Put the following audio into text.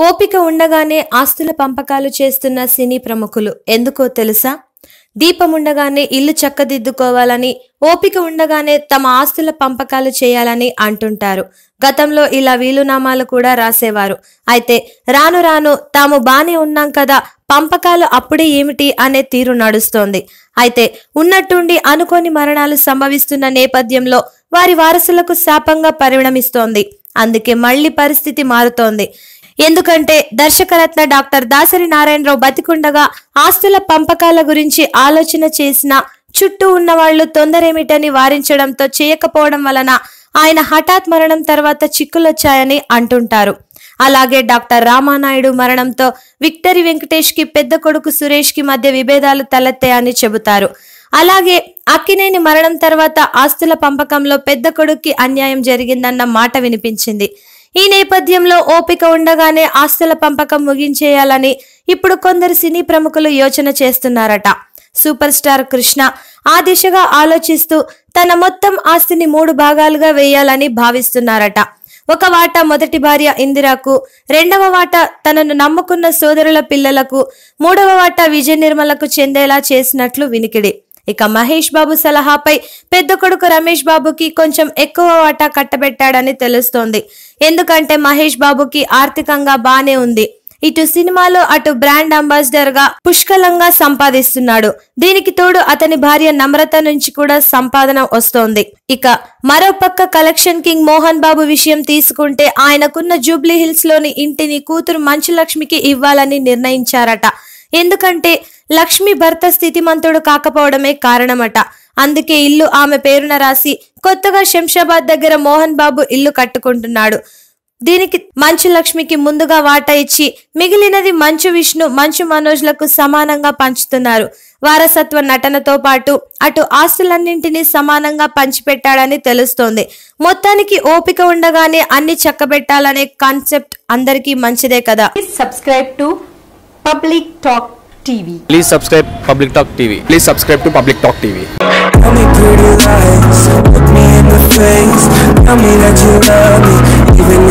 ఓపిక ఉండగానే ఆస్తుల పంపకాలు చేస్తున్న సినీ ప్రముఖులు ఎందుకో తెలుసా? దీపం ఉండగానే ఇల్లు చక్కదిద్దుకోవాలని, ఓపిక ఉండగానే తమ ఆస్తుల పంపకాలు చేయాలని అంటుంటారు. గతంలో ఇలా వీలునామాలు కూడా రాసేవారు. అయితే రాను రాను తాము బానే ఉన్నాం కదా, పంపకాలు అప్పుడే ఏమిటి అనే తీరు నడుస్తోంది. అయితే ఉన్నట్టుండి అనుకోని మరణాలు సంభవిస్తున్న నేపథ్యంలో వారి వారసులకు శాపంగా పరిణమిస్తోంది. అందుకే మళ్లీ పరిస్థితి మారుతోంది. ఎందుకంటే దర్శకరత్న డాక్టర్ దాసరి నారాయణరావు బతికుండగా ఆస్తుల పంపకాల గురించి ఆలోచన చేసిన చుట్టూ ఉన్న వాళ్లు తొందరేమిటని వారించడంతో చేయకపోవడం వలన ఆయన హఠాత్ మరణం తర్వాత చిక్కులొచ్చాయని అంటుంటారు. అలాగే డాక్టర్ రామానాయుడు మరణంతో విక్టరీ వెంకటేష్ కి పెద్ద కొడుకు సురేష్ కి మధ్య విభేదాలు తలెత్తాయని చెబుతారు. అలాగే అక్కినేని మరణం తర్వాత ఆస్తుల పంపకంలో పెద్ద కొడుక్కి అన్యాయం జరిగిందన్న మాట వినిపించింది. ఈ నేపథ్యంలో ఓపిక ఉండగానే ఆస్తుల పంపకం ముగించేయాలని ఇప్పుడు కొందరు సినీ ప్రముఖులు యోచన చేస్తున్నారట. సూపర్ స్టార్ కృష్ణ ఆ దిశగా ఆలోచిస్తూ తన మొత్తం ఆస్తిని 3 భాగాలుగా వేయాలని భావిస్తున్నారట. ఒక వాటా మొదటి భార్య ఇందిరాకు, రెండవ వాటా తనను నమ్ముకున్న సోదరుల పిల్లలకు, మూడవ వాటా విజయ నిర్మలకు చెందేలా చేసినట్లు వినికిడి. ఇక మహేష్ బాబు సలహాపై పెద్ద కొడుకు రమేష్ బాబుకి కొంచెం ఎక్కువ వాటా కట్టబెట్టాడని తెలుస్తోంది. ఎందుకంటే మహేష్ బాబుకి ఆర్థికంగా బానే ఉంది. ఇటు సినిమాలో అటు బ్రాండ్ అంబాసిడర్ గా పుష్కలంగా సంపాదిస్తున్నాడు. దీనికి తోడు అతని భార్య నమ్రత నుంచి కూడా సంపాదన వస్తోంది. ఇక మరోపక్క కలెక్షన్ కింగ్ మోహన్ బాబు విషయం తీసుకుంటే ఆయనకున్న జూబ్లీ హిల్స్ లోని ఇంటిని కూతురు మంచు లక్ష్మికి ఇవ్వాలని నిర్ణయించారట. ఎందుకంటే లక్ష్మి భర్త స్థితిమంతుడు కాకపోవడమే కారణమట. అందుకే ఇల్లు ఆమె పేరున రాసి కొత్తగా శంషాబాద్ దగ్గర మోహన్ బాబు ఇల్లు కట్టుకుంటున్నాడు. దీనికి మంచు లక్ష్మికి ముందుగా వాటా ఇచ్చి మిగిలినది మంచు విష్ణు, మంచు మనోజ్లకు సమానంగా పంచుతున్నారు. వారసత్వ నటనతో పాటు అటు ఆస్తులన్నింటినీ సమానంగా పంచిపెట్టాడని తెలుస్తోంది. మొత్తానికి ఓపిక ఉండగానే అన్ని చక్కబెట్టాలనే కాన్సెప్ట్ అందరికీ మంచిదే కదా. Subscribe to Public Talk TV. Please subscribe Public Talk TV. Please subscribe to Public Talk TV. Tell me pretty lies, look me in the face. Tell me that you love me, even